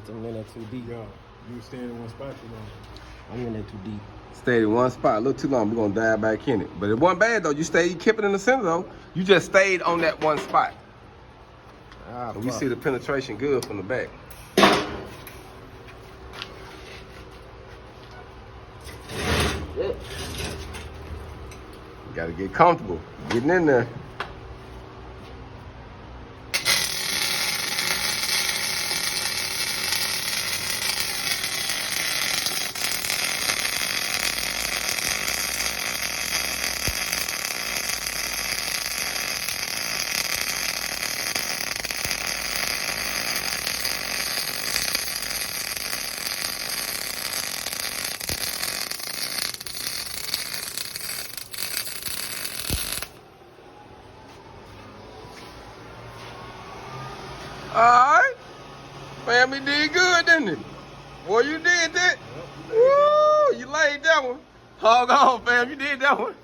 I'm in there too deep. Yo, you staying in one spot too long. I'm in there too deep. Stayed in one spot a little too long. We're gonna dive back in it. But it wasn't bad though. You kept it in the center though. You just stayed on that one spot. Ah, We see the penetration good from the back. Yeah. You gotta get comfortable getting in there. All right. Family did good, didn't it? Boy, you did that. Woo, you laid that one. Hog on, fam. You did that one.